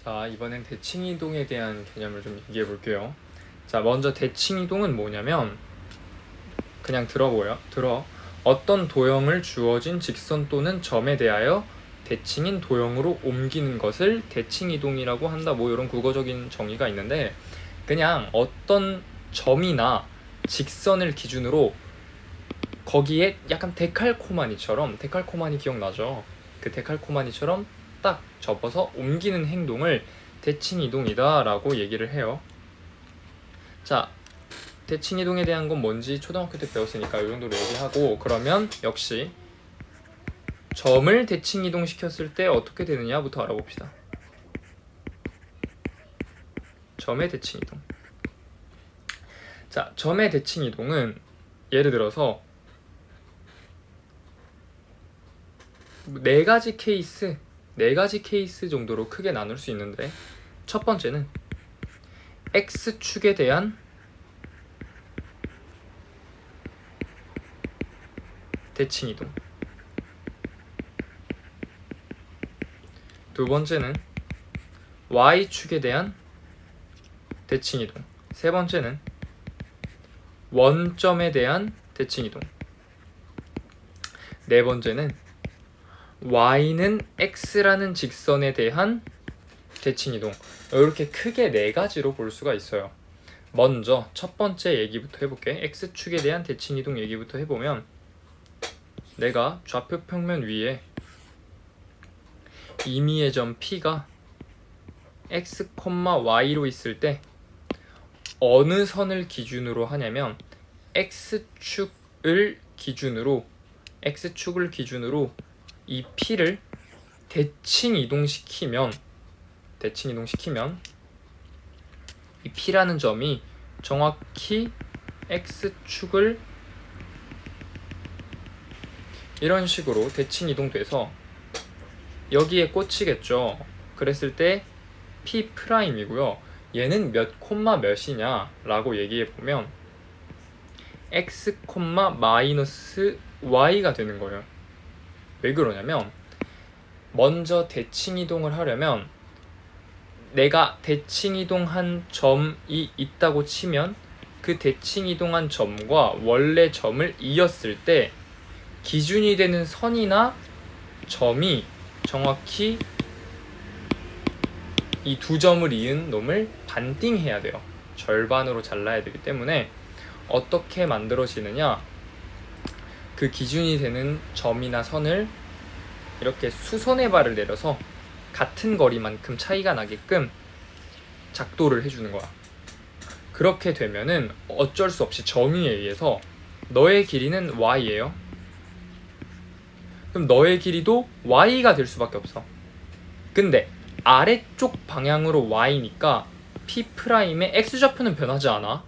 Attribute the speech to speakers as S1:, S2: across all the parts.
S1: 자, 이번엔 대칭이동에 대한 개념을 좀 얘기해 볼게요. 자, 먼저 대칭이동은 뭐냐면 그냥 들어. 어떤 도형을 주어진 직선 또는 점에 대하여 대칭인 도형으로 옮기는 것을 대칭이동이라고 한다. 뭐 이런 국어적인 정의가 있는데 그냥 어떤 점이나 직선을 기준으로 거기에 약간 데칼코마니처럼 기억나죠? 그 데칼코마니처럼 딱 접어서 옮기는 행동을 대칭이동이다 라고 얘기를 해요. 자, 대칭이동에 대한 건 뭔지 초등학교 때 배웠으니까 이 정도로 얘기하고, 그러면 역시 점을 대칭이동 시켰을 때 어떻게 되느냐부터 알아봅시다. 점의 대칭이동. 자, 점의 대칭이동은 예를 들어서 네 가지 케이스 정도로 크게 나눌 수 있는데, 첫 번째는 X축에 대한 대칭이동, 두 번째는 Y축에 대한 대칭이동, 세 번째는 원점에 대한 대칭이동, 네 번째는 Y는 X라는 직선에 대한 대칭이동. 이렇게 크게 네 가지로 볼 수가 있어요. 먼저 첫 번째 얘기부터 해볼게. X축에 대한 대칭이동 얘기부터 해보면, 내가 좌표 평면 위에 임의의 점 P가 X, Y로 있을 때 어느 선을 기준으로 하냐면 X축을 기준으로 이 P를 대칭 이동시키면 이 P라는 점이 정확히 X축을 이런 식으로 대칭 이동돼서 여기에 꽂히겠죠. 그랬을 때 P'이고요. 얘는 몇 콤마 몇이냐 라고 얘기해보면 X, 마이너스 Y가 되는 거예요. 왜 그러냐면, 먼저 대칭 이동을 하려면 내가 대칭 이동한 점이 있다고 치면 그 대칭 이동한 점과 원래 점을 이었을 때 기준이 되는 선이나 점이 정확히 이 두 점을 이은 놈을 반띵해야 돼요. 절반으로 잘라야 되기 때문에 어떻게 만들어지느냐, 그 기준이 되는 점이나 선을 이렇게 수선의 발을 내려서 같은 거리만큼 차이가 나게끔 작도를 해주는 거야. 그렇게 되면은 어쩔 수 없이 정의에 의해서 너의 길이는 Y예요. 그럼 너의 길이도 Y가 될 수밖에 없어. 근데 아래쪽 방향으로 Y니까 P'의 X좌표는 변하지 않아.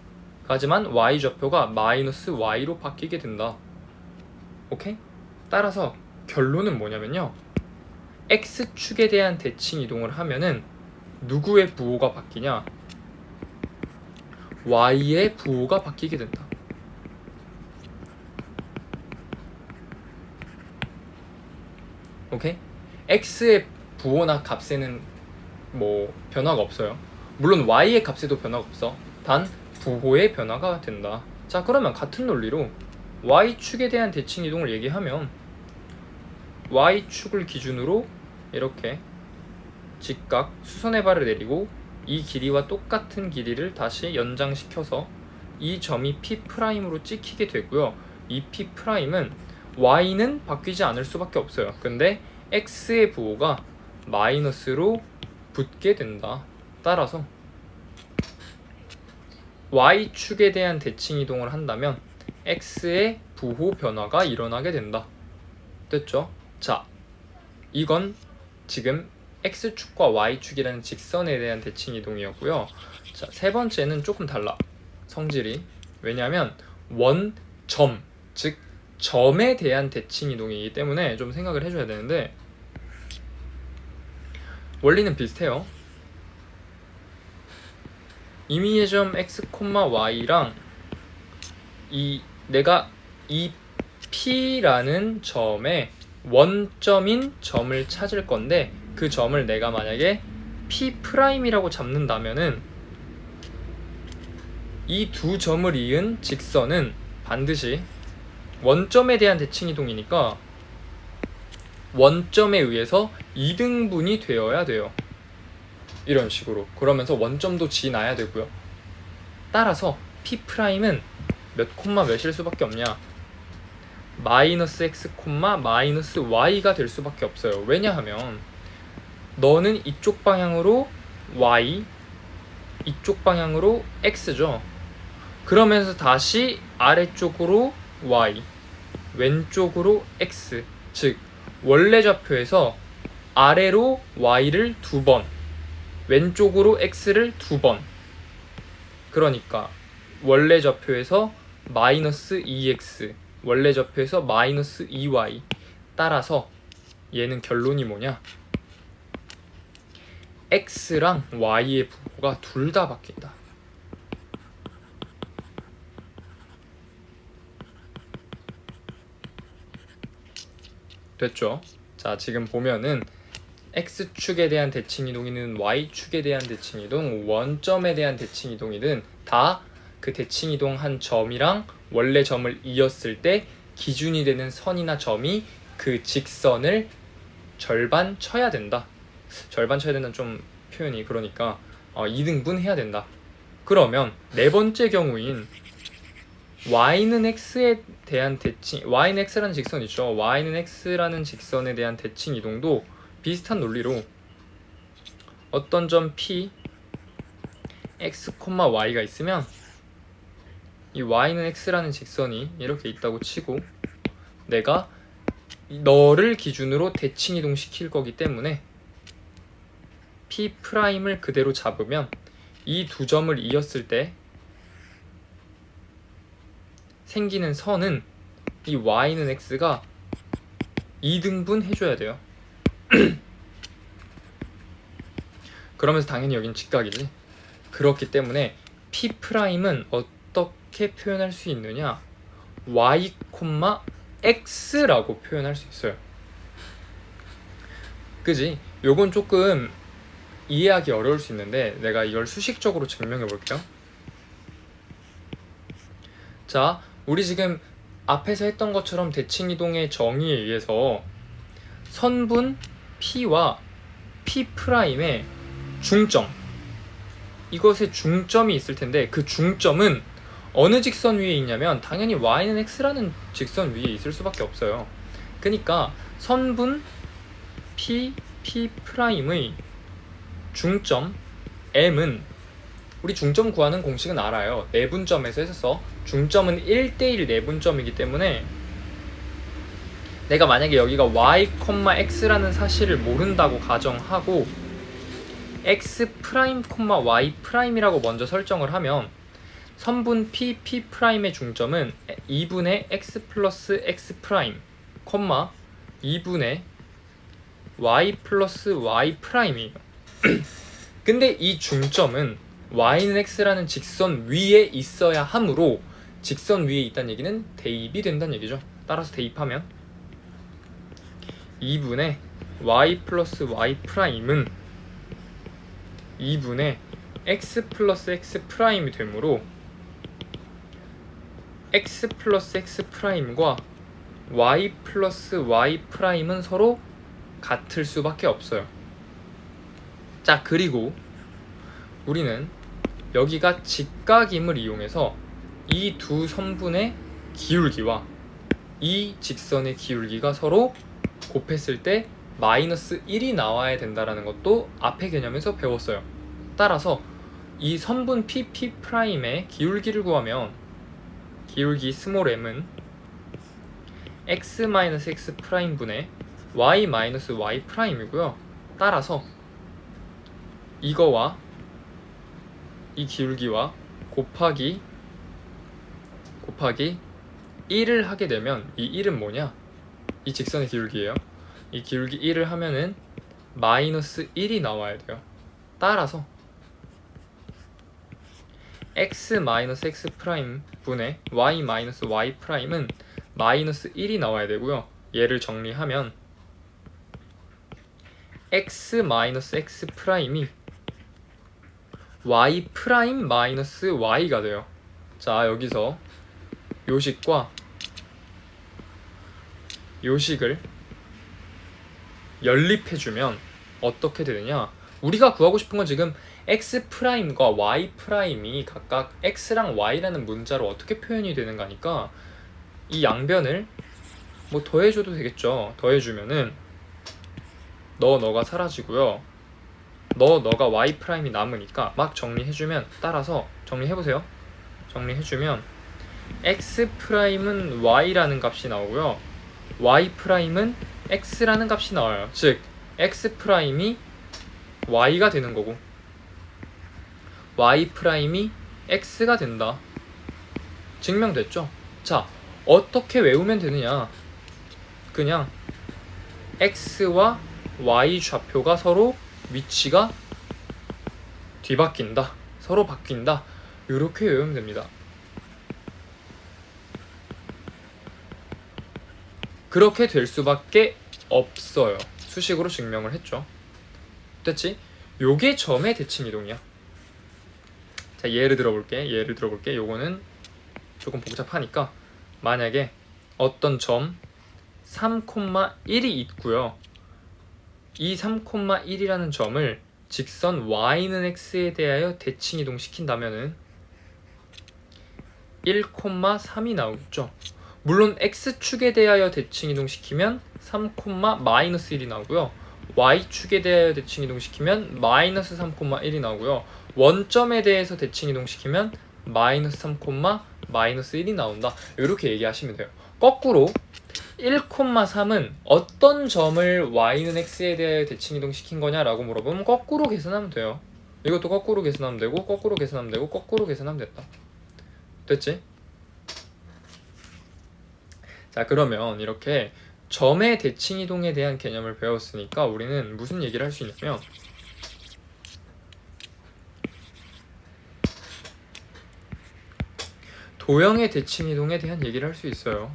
S1: 하지만 Y좌표가 마이너스 Y로 바뀌게 된다. 오케이? 따라서 결론은 뭐냐면요, X축에 대한 대칭 이동을 하면은 누구의 부호가 바뀌냐? Y의 부호가 바뀌게 된다. 오케이? X의 부호나 값에는 뭐 변화가 없어요. 물론 Y의 값에도 변화가 없어. 단 부호의 변화가 된다. 자, 그러면 같은 논리로 Y축에 대한 대칭 이동을 얘기하면 Y축을 기준으로 이렇게 직각 수선의 발을 내리고 이 길이와 똑같은 길이를 다시 연장시켜서 이 점이 P'으로 찍히게 되고요. 이 P'은 Y는 바뀌지 않을 수밖에 없어요. 근데 X의 부호가 마이너스로 붙게 된다. 따라서 Y축에 대한 대칭 이동을 한다면 X의 부호 변화가 일어나게 된다. 됐죠? 자, 이건 지금 X축과 Y축이라는 직선에 대한 대칭 이동이었고요. 자, 세 번째는 조금 달라. 성질이. 왜냐하면 원점, 즉 점에 대한 대칭 이동이기 때문에 좀 생각을 해줘야 되는데, 원리는 비슷해요. 임의의 점 X, Y랑 내가 이 P라는 점의 원점인 점을 찾을 건데, 그 점을 내가 만약에 P 프라임이라고 잡는다면은 이 두 점을 이은 직선은 반드시 원점에 대한 대칭 이동이니까 원점에 의해서 이등분이 되어야 돼요. 이런 식으로. 그러면서 원점도 지나야 되고요. 따라서 P 프라임은 몇 콤마 몇일 수밖에 없냐? 마이너스 x 콤마 마이너스 y가 될 수밖에 없어요. 왜냐하면 너는 이쪽 방향으로 y, 이쪽 방향으로 x죠. 그러면서 다시 아래쪽으로 y, 왼쪽으로 x, 즉 원래 좌표에서 아래로 y를 2번, 왼쪽으로 x를 2번. 그러니까 원래 좌표에서 마이너스 2x, 원래 좌표에서 마이너스 2y. 따라서 얘는 결론이 뭐냐? x랑 y의 부호가 둘 다 바뀐다. 됐죠? 자, 지금 보면은 x축에 대한 대칭 이동이든 y축에 대한 대칭 이동, 원점에 대한 대칭 이동이든 다 그 대칭 이동한 점이랑 원래 점을 이었을 때 기준이 되는 선이나 점이 그 직선을 절반 쳐야 된다. 절반 쳐야 된다는 좀 표현이 그러니까 2등분 해야 된다. 그러면 네 번째 경우인 y는 x에 대한 대칭, y는 x라는 직선 있죠. y는 x라는 직선에 대한 대칭 이동도 비슷한 논리로 어떤 점 p x, y가 있으면 이 y는 x라는 직선이 이렇게 있다고 치고 내가 너를 기준으로 대칭 이동시킬 거기 때문에 p 프라임을 그대로 잡으면 이 두 점을 이었을 때 생기는 선은 이 y는 x가 2등분 해줘야 돼요. 그러면서 당연히 여긴 직각이지. 그렇기 때문에 p 프라임은 어떻게 표현할 수 있느냐? y, x라고 표현할 수 있어요. 그지? 요건 조금 이해하기 어려울 수 있는데 내가 이걸 수식적으로 증명해 볼게요. 자, 우리 지금 앞에서 했던 것처럼 대칭 이동의 정의에 의해서 선분 P와 P 프라임의 중점, 이것의 중점이 있을 텐데 그 중점은 어느 직선 위에 있냐면 당연히 y는 x라는 직선 위에 있을 수밖에 없어요. 그러니까 선분 P 프라임의 중점 m은 우리 중점 구하는 공식은 알아요. 내분점에서 했었어. 중점은 1대1 내분점이기 때문에 내가 만약에 여기가 y, x라는 사실을 모른다고 가정하고 x 프라임, y 프라임이라고 먼저 설정을 하면 선분 p 프라임의 중점은 2분의 x 플러스 x 프라임, 2분의 y 플러스 y 프라임이에요. 근데 이 중점은 y는 x라는 직선 위에 있어야 하므로 직선 위에 있다는 얘기는 대입이 된다는 얘기죠. 따라서 대입하면 2분의 y 플러스 y 프라임은 2분의 x 플러스 x 프라임이 되므로 x 플러스 x 프라임과 y 플러스 y 프라임은 서로 같을 수밖에 없어요. 자, 그리고 우리는 여기가 직각임을 이용해서 이 두 선분의 기울기와 이 직선의 기울기가 서로 곱했을 때 마이너스 1이 나와야 된다는 것도 앞의 개념에서 배웠어요. 따라서 이 선분 p 프라임의 기울기를 구하면 기울기 스몰 m은 x x 프라임 분의 y y 프라임이고요. 따라서 이거와 이 기울기와 곱하기 1을 하게 되면 이 1은 뭐냐? 이 직선의 기울기예요. 이 기울기 1을 하면은 마이너스 1이 나와야 돼요. 따라서 x x 프라임 분의 y y 프라임은 마이너스 1이 나와야 되고요. 얘를 정리하면 x x 프라임이 y 프라임 마이너스 y가 돼요. 자, 여기서 요식과 요식을 연립해주면 어떻게 되느냐? 우리가 구하고 싶은 건 지금 x 프라임과 y 프라임이 각각 x랑 y라는 문자로 어떻게 표현이 되는가니까 이 양변을 뭐 더해줘도 되겠죠. 더해주면은 너가 사라지고요. 너가 y 프라임이 남으니까 막 정리해주면, 따라서 정리해보세요. 정리해주면 x 프라임은 y라는 값이 나오고요. y 프라임은 x라는 값이 나와요. 즉 x 프라임이 y가 되는 거고 y 프라임이 x가 된다. 증명됐죠? 자, 어떻게 외우면 되느냐? 그냥 x와 y 좌표가 서로 위치가 뒤바뀐다, 서로 바뀐다, 이렇게 외우면 됩니다. 그렇게 될 수밖에 없어요. 수식으로 증명을 했죠. 됐지? 요게 점의 대칭 이동이야. 자, 예를 들어볼게. 요거는 조금 복잡하니까, 만약에 어떤 점 3,1이 있고요. 이 3,1이라는 점을 직선 y는 x에 대하여 대칭 이동시킨다면은 1,3이 나오겠죠. 물론 x축에 대하여 대칭 이동시키면 3,-1이 나오고요. y축에 대하여 대칭 이동시키면 마이너스 3,1이 나오고요. 원점에 대해서 대칭 이동시키면 마이너스 3,-1이 나온다. 이렇게 얘기하시면 돼요. 거꾸로 1,3은 어떤 점을 y는 x에 대하여 대칭 이동시킨 거냐라고 물어보면 거꾸로 계산하면 돼요. 이것도 거꾸로 계산하면 되고, 거꾸로 계산하면 되고, 거꾸로 계산하면 됐다. 됐지? 자, 그러면 이렇게 점의 대칭 이동에 대한 개념을 배웠으니까 우리는 무슨 얘기를 할 수 있냐면, 도형의 대칭 이동에 대한 얘기를 할 수 있어요.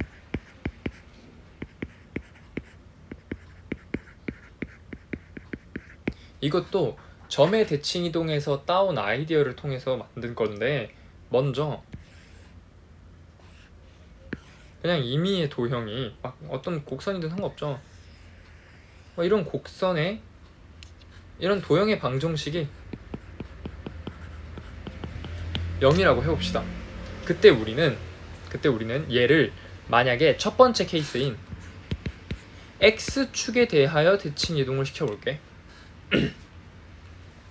S1: 이것도 점의 대칭 이동에서 따온 아이디어를 통해서 만든 건데, 먼저 그냥 임의의 도형이 막 어떤 곡선이든 상관없죠. 이런 곡선에 이런 도형의 방정식이 0이라고 해봅시다. 그때 우리는 얘를 만약에 첫 번째 케이스인 x축에 대하여 대칭 이동을 시켜볼게.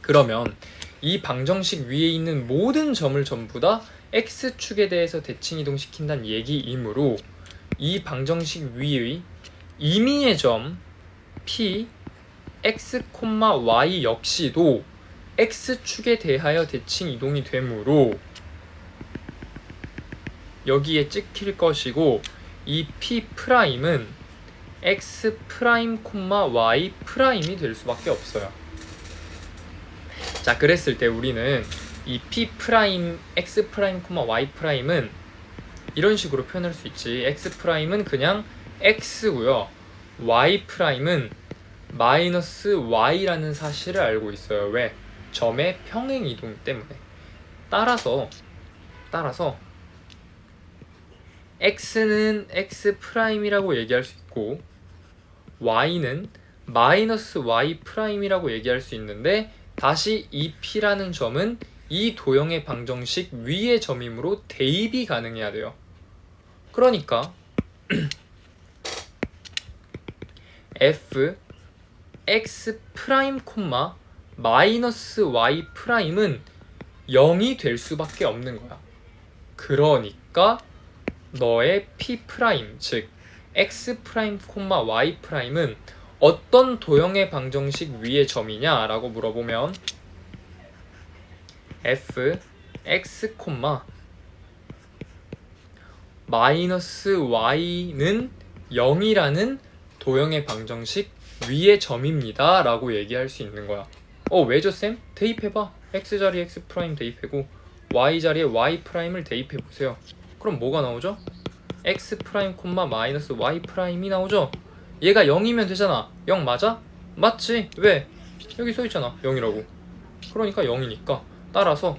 S1: 그러면 이 방정식 위에 있는 모든 점을 전부 다 x축에 대해서 대칭 이동시킨다는 얘기이므로 이 방정식 위의 임의의 점 p x, y 역시도 x축에 대하여 대칭 이동이 되므로 여기에 찍힐 것이고, 이 p'은 x', y' 이 될 수밖에 없어요. 자, 그랬을 때 우리는 이 p', x', y''은 이런 식으로 표현할 수 있지. x'은 그냥 x고요. y''은 마이너스 y라는 사실을 알고 있어요. 왜? 점의 평행 이동 때문에. 따라서 x는 x'이라고 얘기할 수 있고, y는 마이너스 y'이라고 얘기할 수 있는데, 다시 이 p라는 점은 이 도형의 방정식 위의 점이므로 대입이 가능해야 돼요. 그러니까 f x 프라임 콤마 마이너스 y'은 0이 될 수밖에 없는 거야. 그러니까 너의 p 프라임, 즉 x 프라임 콤마 y 프라임은 어떤 도형의 방정식 위의 점이냐라고 물어보면 f x 콤마 마이너스 y는 0이라는 도형의 방정식 위의 점입니다 라고 얘기할 수 있는 거야. 왜죠 쌤? 대입해봐. x 자리에 x 프라임 대입하고 y 자리에 y 프라임을 대입해보세요. 그럼 뭐가 나오죠? x 프라임 콤마 마이너스 y 프라임이 나오죠? 얘가 0이면 되잖아. 0 맞아? 맞지? 왜? 여기 써있잖아 0이라고. 그러니까 0이니까 따라서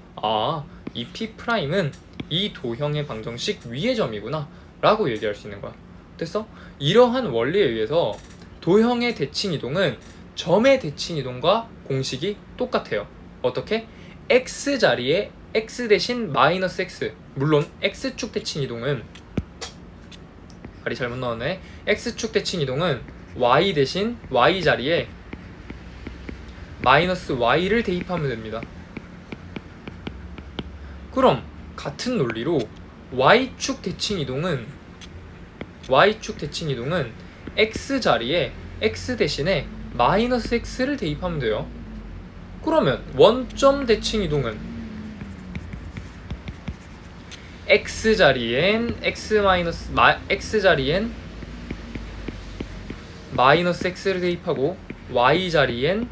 S1: 이 P'은 이 도형의 방정식 위의 점이구나 라고 얘기할 수 있는 거야. 됐어? 이러한 원리에 의해서 도형의 대칭 이동은 점의 대칭 이동과 공식이 똑같아요. 어떻게? x 자리에 x 대신 마이너스 x. 물론 x축 대칭 이동은 말이 잘못 나왔네. x축 대칭 이동은 y 대신 y 자리에 마이너스 y를 대입하면 됩니다. 그럼 같은 논리로 y축 대칭 이동은 x 자리에 x 대신에 마이너스 x를 대입하면 돼요. 그러면 원점 대칭 이동은 x 자리엔 마이너스 x를 대입하고 y 자리엔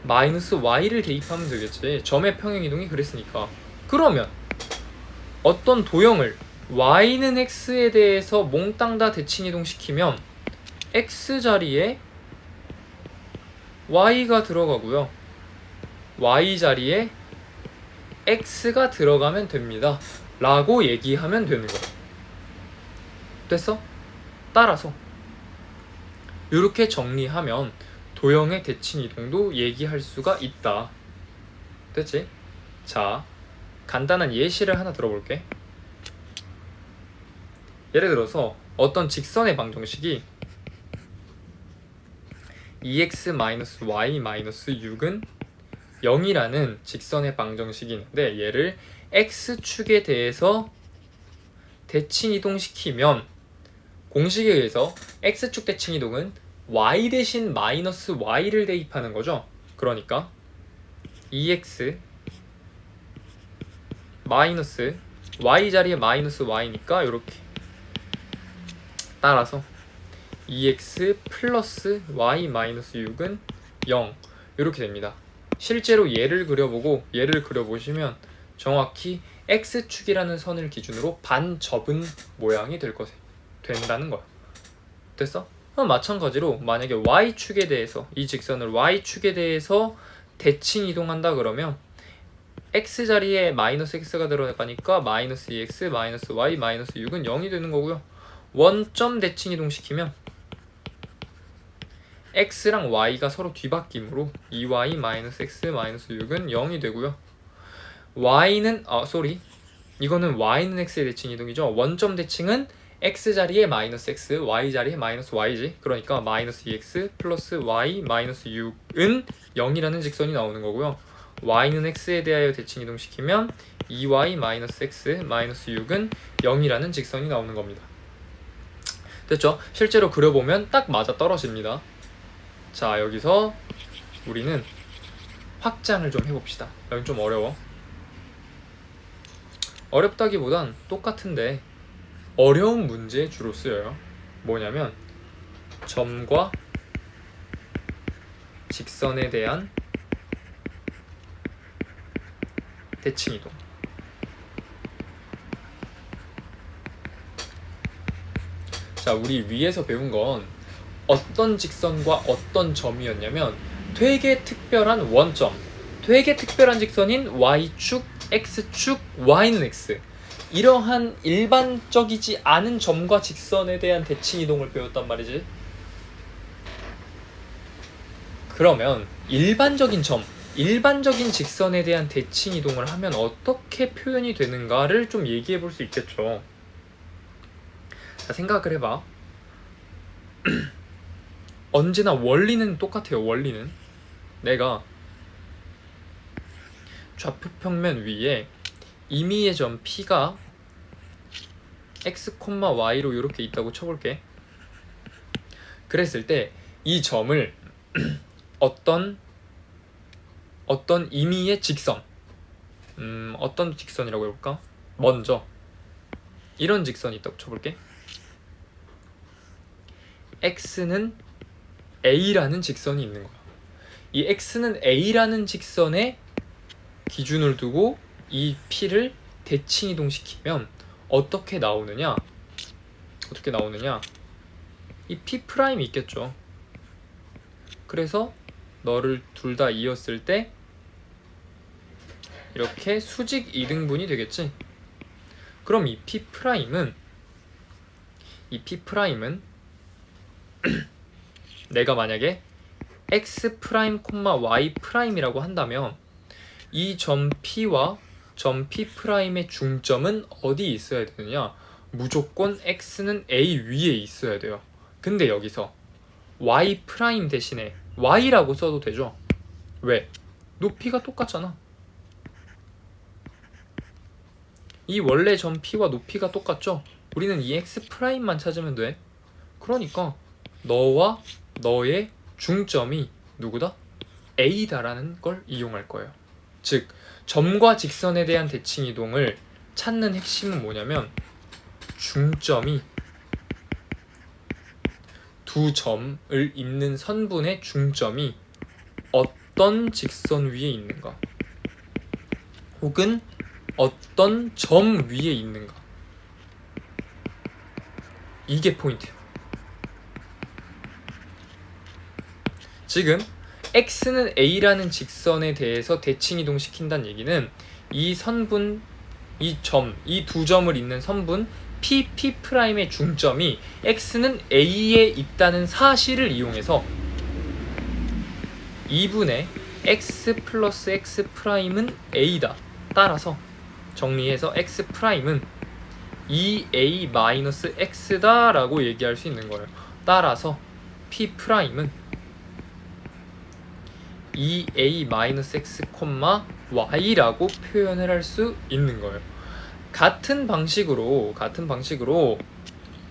S1: 마이너스 y를 대입하면 되겠지. 점의 평행 이동이 그랬으니까. 그러면 어떤 도형을 y는 x에 대해서 몽땅 다 대칭 이동시키면 x 자리에 y가 들어가고요, y 자리에 x가 들어가면 됩니다 라고 얘기하면 되는 거야. 됐어? 따라서 이렇게 정리하면 도형의 대칭 이동도 얘기할 수가 있다. 됐지? 자, 간단한 예시를 하나 들어볼게. 예를 들어서 어떤 직선의 방정식이 2x-y-6은 0이라는 직선의 방정식이 있는데, 얘를 x축에 대해서 대칭 이동시키면 공식에 의해서 x축 대칭 이동은 y 대신 마이너스 y를 대입하는 거죠. 그러니까 2x 마이너스 y 자리에 마이너스 y니까 이렇게, 따라서 2x 플러스 y 마이너스 6은 0 이렇게 됩니다. 실제로 얘를 그려보시면 정확히 x축이라는 선을 기준으로 반접은 모양이 된다는 거야. 됐어? 마찬가지로 만약에 y축에 대해서, 이 직선을 y축에 대해서 대칭 이동한다 그러면 x 자리에 마이너스 x가 들어가니까 마이너스 2x 마이너스 y 마이너스 6은 0이 되는 거고요. 원점 대칭 이동시키면 x랑 y가 서로 뒤바뀌므로 2y 마이너스 x 마이너스 6은 0이 되고요. 이거는 y는 x의 대칭 이동이죠. 원점 대칭은 x 자리에 마이너스 x, y 자리에 마이너스 y지. 그러니까 마이너스 2x 플러스 y 마이너스 6은 0이라는 직선이 나오는 거고요. y는 x에 대하여 대칭 이동시키면 2y 마이너스 x 마이너스 6은 0이라는 직선이 나오는 겁니다. 됐죠? 실제로 그려보면 딱 맞아 떨어집니다. 자, 여기서 우리는 확장을 좀 해봅시다. 여긴 좀 어려워. 어렵다기보단 똑같은데 어려운 문제에 주로 쓰여요. 뭐냐면 점과 직선에 대한 대칭 이동. 자, 우리 위에서 배운 건 어떤 직선과 어떤 점이었냐면 되게 특별한 원점, 되게 특별한 직선인 y축, x축, y는 x, 이러한 일반적이지 않은 점과 직선에 대한 대칭 이동을 배웠단 말이지. 그러면 일반적인 점, 일반적인 직선에 대한 대칭 이동을 하면 어떻게 표현이 되는가를 좀 얘기해 볼 수 있겠죠. 자, 생각을 해봐. 언제나 원리는 똑같아요. 원리는 내가 좌표 평면 위에 임의의 점 P가 x, y로 이렇게 있다고 쳐볼게. 그랬을 때 이 점을 어떤 임의의 직선, 어떤 직선이라고 해볼까? 먼저 이런 직선이 있다고 쳐볼게. x는 a라는 직선이 있는 거야. 이 x는 a라는 직선에 기준을 두고 이 p를 대칭 이동시키면 어떻게 나오느냐? 이 p 프라임이 있겠죠. 그래서 너를 둘 다 이었을 때 이렇게 수직 이등분이 되겠지. 그럼 이 P'은 내가 만약에 X', Y'이라고 한다면 이 점 P와 점 P'의 중점은 어디 있어야 되느냐? 무조건 X는 A 위에 있어야 돼요. 근데 여기서 Y' 대신에 Y라고 써도 되죠? 왜? 높이가 똑같잖아. 이 원래 점 P와 높이가 똑같죠? 우리는 이 X'만 찾으면 돼. 그러니까 너와 너의 중점이 누구다? A다라는 걸 이용할 거예요. 즉 점과 직선에 대한 대칭 이동을 찾는 핵심은 뭐냐면 중점이 두 점을 잇는 선분의 중점이 어떤 직선 위에 있는가 혹은 어떤 점 위에 있는가, 이게 포인트예요. 지금 X는 A라는 직선에 대해서 대칭 이동시킨다는 얘기는 이 선분, 이 두 점을 잇는 선분 P'의 중점이 X는 A에 있다는 사실을 이용해서 2분의 X 플러스 X'은 A다. 따라서 정리해서 X'은 2A-X다 라고 얘기할 수 있는 거예요. 따라서 P'은 2A-X, Y라고 표현을 할 수 있는 거예요. 같은 방식으로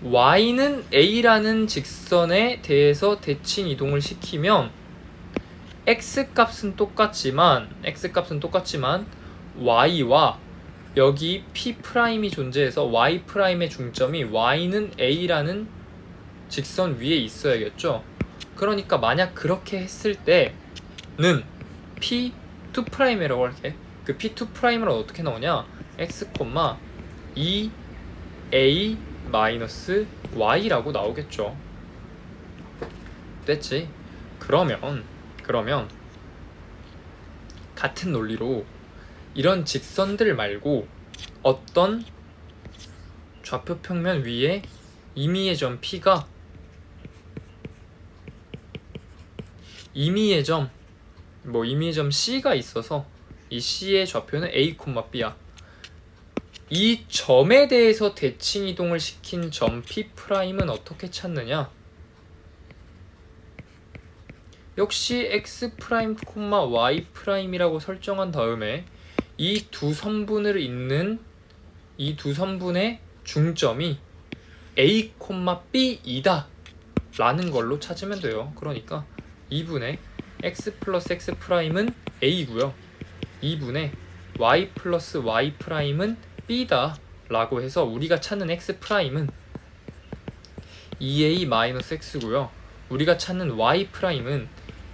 S1: Y는 A라는 직선에 대해서 대칭 이동을 시키면 X값은 똑같지만 Y와 여기 P'이 존재해서 Y'의 중점이 Y는 A라는 직선 위에 있어야겠죠. 그러니까 만약 그렇게 했을 때는 P2'이라고 할게. 그 P2'은 어떻게 나오냐? X, 2A-Y라고 나오겠죠. 됐지? 그러면 같은 논리로 이런 직선들 말고 어떤 좌표 평면 위에 임의의 점 P가 임의의 점 C가 있어서 이 C의 좌표는 A, B야. 이 점에 대해서 대칭 이동을 시킨 점 P'은 어떻게 찾느냐? 역시 X', Y'이라고 설정한 다음에 이 두 선분을 잇는 이 두 선분의 중점이 A, B이다 라는 걸로 찾으면 돼요. 그러니까 2분의 X 플러스 X'은 A고요. 2분의 Y 플러스 Y'은 B다 라고 해서 우리가 찾는 X'은 2A-X고요. 우리가 찾는 Y'은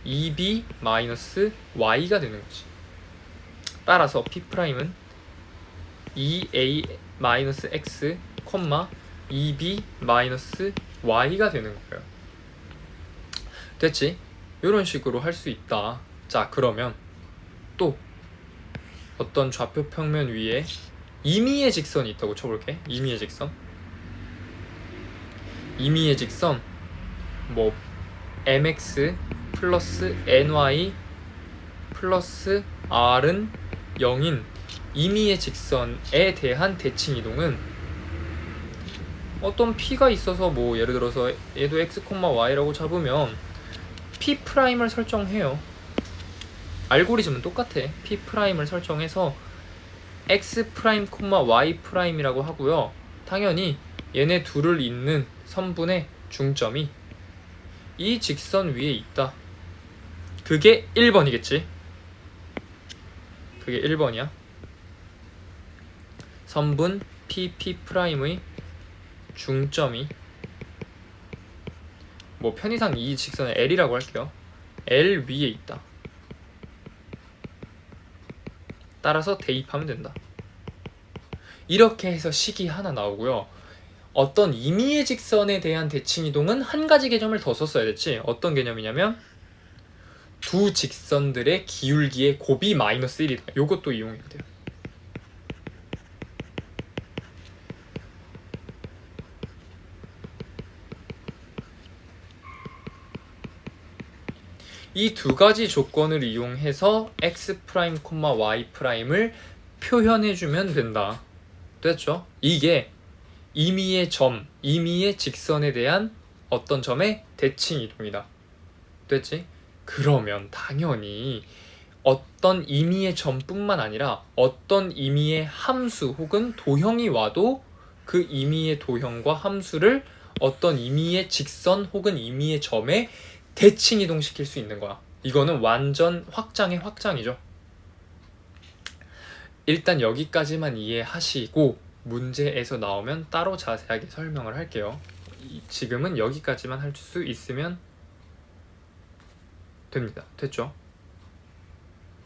S1: 2B-Y가 되는 거지. 따라서 P'은 2A-X, 2B-Y가 되는 거예요. 됐지? 이런 식으로 할 수 있다. 자, 그러면 또 어떤 좌표 평면 위에 임의의 직선이 있다고 쳐볼게. 임의의 직선 뭐 mx 플러스 ny 플러스 r은 0인 임의의 직선에 대한 대칭 이동은 어떤 p가 있어서 뭐 예를 들어서 얘도 x, y라고 잡으면 P'을 설정해요. 알고리즘은 똑같아. P'을 설정해서 X', Y'이라고 하고요. 당연히 얘네 둘을 잇는 선분의 중점이 이 직선 위에 있다. 그게 1번이겠지. 그게 1번이야. 선분 P'의 중점이 뭐 편의상 이 직선을 L이라고 할게요. L 위에 있다. 따라서 대입하면 된다. 이렇게 해서 식이 하나 나오고요. 어떤 임의의 직선에 대한 대칭 이동은 한 가지 개념을 더 썼어야 됐지. 어떤 개념이냐면 두 직선들의 기울기의 곱이 마이너스 1이다. 요것도 이용해야 돼요. 이 두 가지 조건을 이용해서 x 프라임, y 프라임을 표현해주면 된다. 됐죠? 이게 임의의 점, 임의의 직선에 대한 어떤 점의 대칭 이동이다. 됐지? 그러면 당연히 어떤 임의의 점뿐만 아니라 어떤 임의의 함수 혹은 도형이 와도 그 임의의 도형과 함수를 어떤 임의의 직선 혹은 임의의 점에 대칭 이동시킬 수 있는 거야. 이거는 완전 확장의 확장이죠. 일단 여기까지만 이해하시고 문제에서 나오면 따로 자세하게 설명을 할게요. 지금은 여기까지만 할 수 있으면 됩니다. 됐죠?